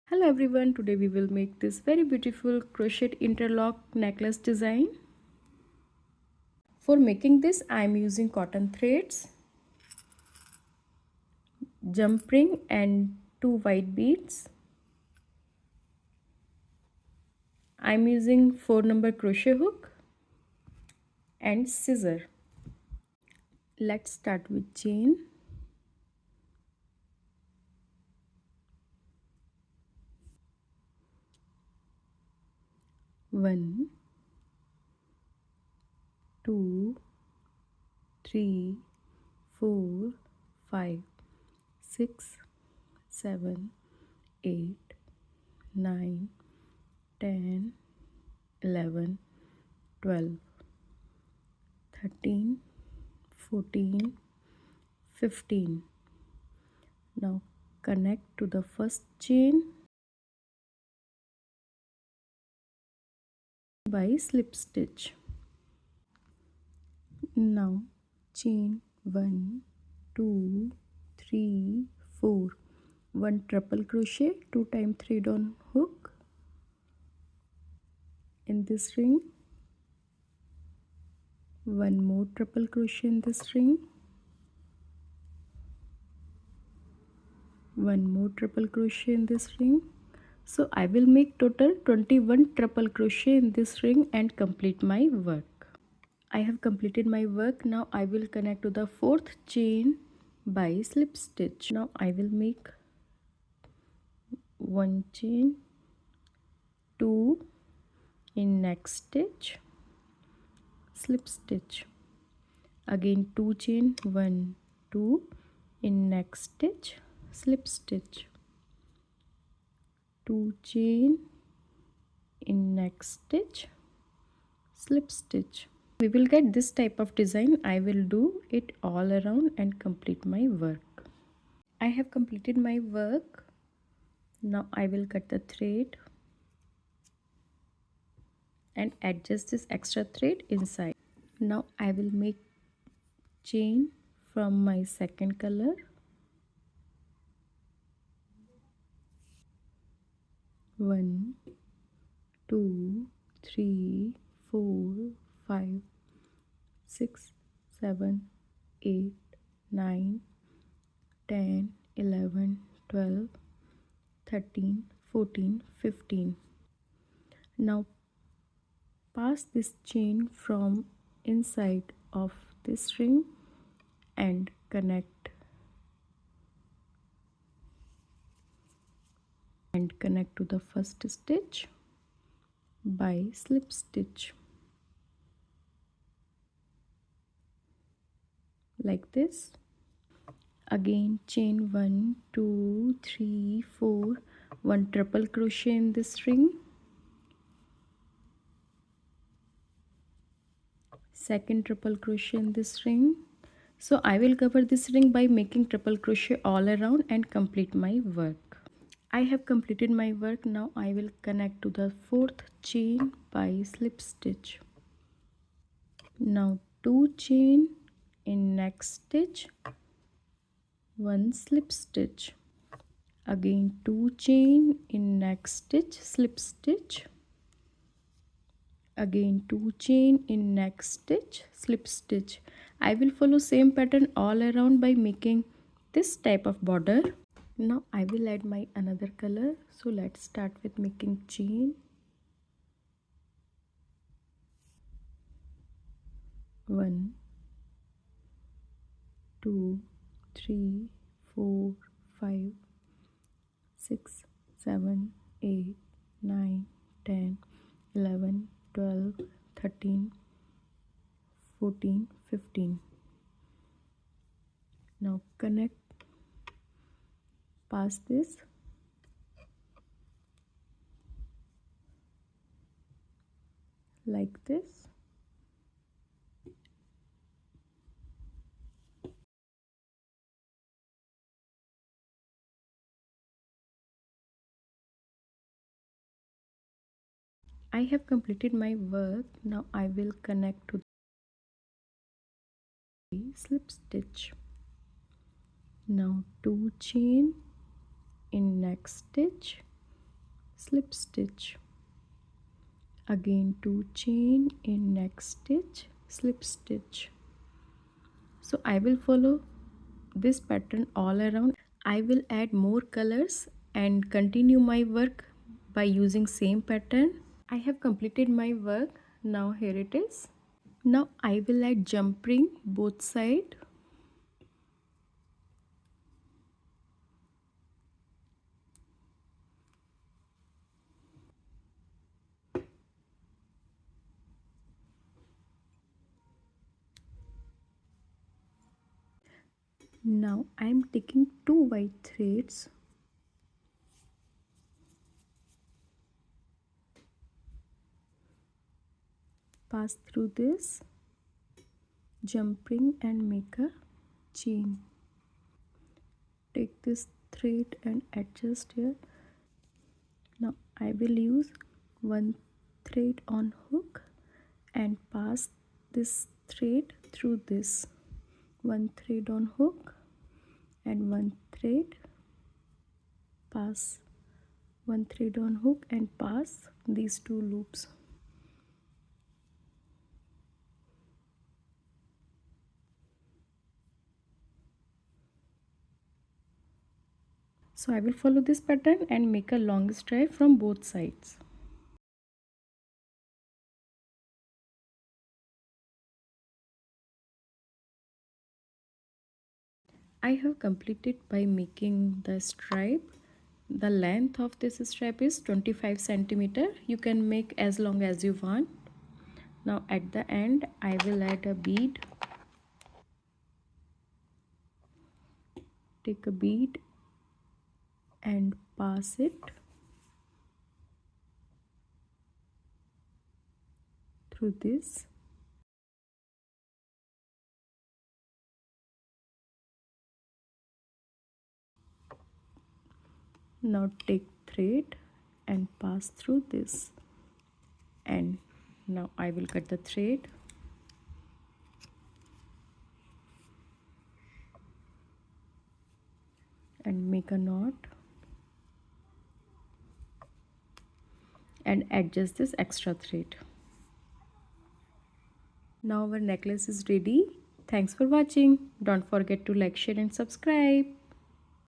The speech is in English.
Hello everyone, today we will make this very beautiful crochet interlock necklace design. For making this I am using cotton threads, jump ring and 2 white beads. I am using 4 number crochet hook and scissor. Let's start with chain. One, two, three, 4, 5, 6, 7, 8, 9, 10, 11, 12, 13, 14, 15. Now connect to the first chain by slip stitch. Now chain 1, 2, 3, 4. 1 triple crochet, 2 times thread on hook in this ring. 1 more triple crochet in this ring. 1 more triple crochet in this ring. So I will make total 21 triple crochet in this ring and complete my work. I have completed my work. Now I will connect to the 4th chain by slip stitch. Now I will make 1 chain, 2 in next stitch, slip stitch, again 2 chain, 1, 2 in next stitch, slip stitch, 2 chain in next stitch, slip stitch. We will get this type of design. I will do it all around and complete my work. I have completed my work. Now I will cut the thread and adjust this extra thread inside. Now I will make chain from my second color. 1, 2, 3, 4, 5, 6, 7, 8, 9, 10, 11, 12, 13, 14, 15. Now pass this chain from inside of this ring and connect to the first stitch by slip stitch like this. Again chain 1, 2, 3, 4, 1 triple crochet in this ring, second triple crochet in this ring. So I will cover this ring by making triple crochet all around and complete my work. I have completed my work. Now I will connect to the 4th chain by slip stitch. Now 2 chain in next stitch, 1 slip stitch, again 2 chain in next stitch, slip stitch, again 2 chain in next stitch, slip stitch. I will follow same pattern all around by making this type of border. Now I will add my another color. So let's start with making chain. 1, 2, 3, 4, 5, 6, 7, 8, 9, 10, 11, 12, 13, 14, 15. Now connect past this like this. I have completed my work. Now I will connect to the slip stitch. Now 2 chain in next stitch, slip stitch, again 2 chain, in next stitch slip stitch. So I will follow this pattern all around. I will add more colors and continue my work by using same pattern. I have completed my work. Now here it is. Now I will add jump ring both side. Now I am taking 2 white threads, pass through this jump ring and make a chain. Take this thread and adjust here. Now I will use one thread on hook and pass this thread through this. One thread on hook and one thread, pass one thread on hook and pass these two loops. So I will follow this pattern and make a long stripe from both sides. I have completed by making the stripe. The length of this stripe is 25 centimeter. You can make as long as you want. Now at the end I will add a bead. Take a bead and pass it through this. Now take thread and pass through this, and now I will cut the thread. And make a knot and adjust this extra thread. Now our necklace is ready. Thanks for watching. Don't forget to like, share and subscribe.